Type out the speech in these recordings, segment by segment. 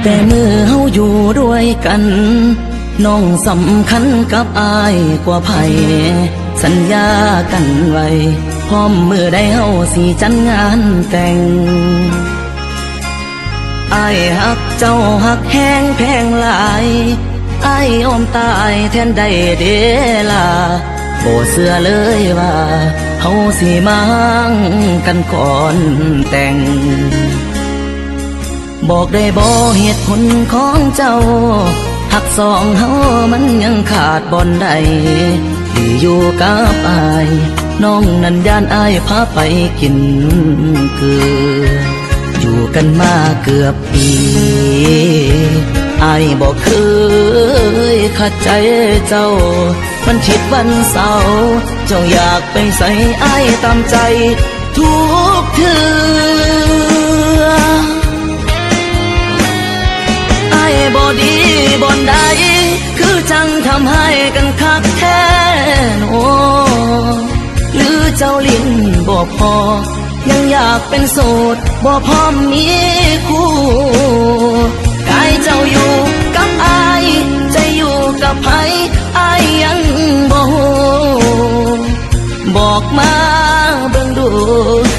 แต่มือเฮาอยู่ด้วยกันน้องสำคัญกับอายกว่าไผสัญญากันไว้พร้อมมือได้เฮาสิจัดงานแต่งอายฮักเจ้าฮักแห้งแพงหลายอายยอมตายแทนได้เดล่ะบ่เชื่อเลยว่าเฮาสิมาฮังกันก่อนแต่งบอกได้บ่เหตุผลของเจ้าหักสองเฮามันยังขาดบ่อนใดที่อยู่กับอายน้องนั้นย่านอายพาไปกินเกลืออยู่กันมาเกือบปีอายบอกเคยขัดใจเจ้ามันคิดวันเสาร์เจ้าอยากไปใส่อายตามใจทุกเทื่ออายบ่ดีบ่อนใดคือจังทำให้กันคักแท้โนหรือเจ้าลิ้นบ่พอยังอยากเป็นโสดบ่พร้อมมีคู่กายเจ้าอยู่กับอายใจอยู่กับไผอายยังบ่ฮู้บอกมาเบิ่งดู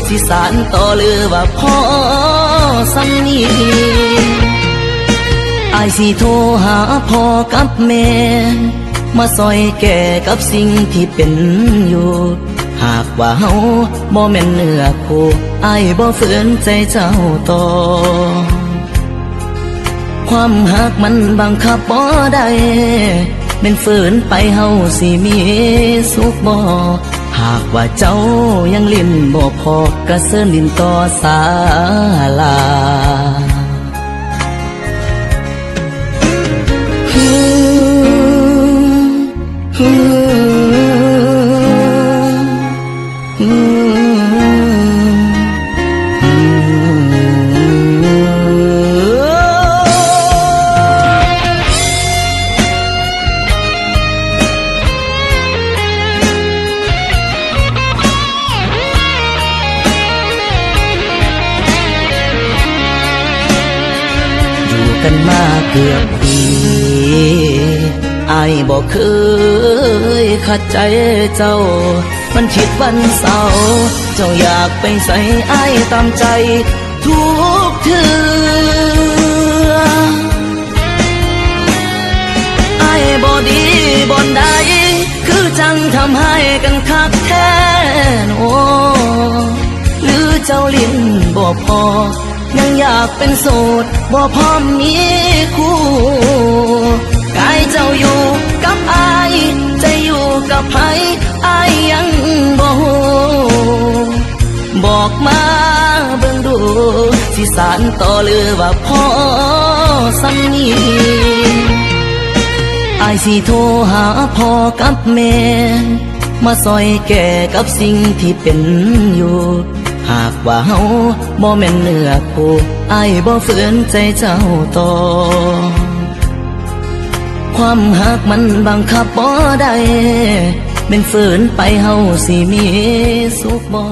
สิสานต่อหรือว่าพอสำนีอายสิโทรหาพ่อกับแม่มาซอยแก่กับสิ่งที่เป็นอยู่หากว่าเฮาบ่แม่นเนื้อคู่อายบ่ฝืนใจเจ้าต่อความหักมันบังคับบ่ได้เป็นฝืนไปเฮาสิมีสุขบ่หากว่าเจ้ายังลิ้นบ่พอกระเซินลิ้นต่อศาลากันมาเกือบปีอายบอกเคยขัดใจเจ้ามันคิดวันเสาร์เจ้าอยากไปใส่อายตามใจทุกเทื่ออายบ่ดีบ่อนใดคือจังทำให้กันคักแท้โนหรือเจ้าลิ้นบ่พอยังอยากเป็นโสดบ่พร้อมมีคู่กายเจ้าอยู่กับอายใจอยู่กับไผอายยังบ่ฮู้บอกมาเบิ่งดูสิสานต่อหรือว่าพอสำนีอายสิโทรหาพ่อกับแม่มาซอยแก่กับสิ่งที่เป็นอยู่หากว่าเฮาบ่แม่นเนื้อคู่อายบ่ฝืนใจเจ้าต่อความหักมันบังคับบ่ได้เป็นฝืนไปเฮาสิมีสุขบ่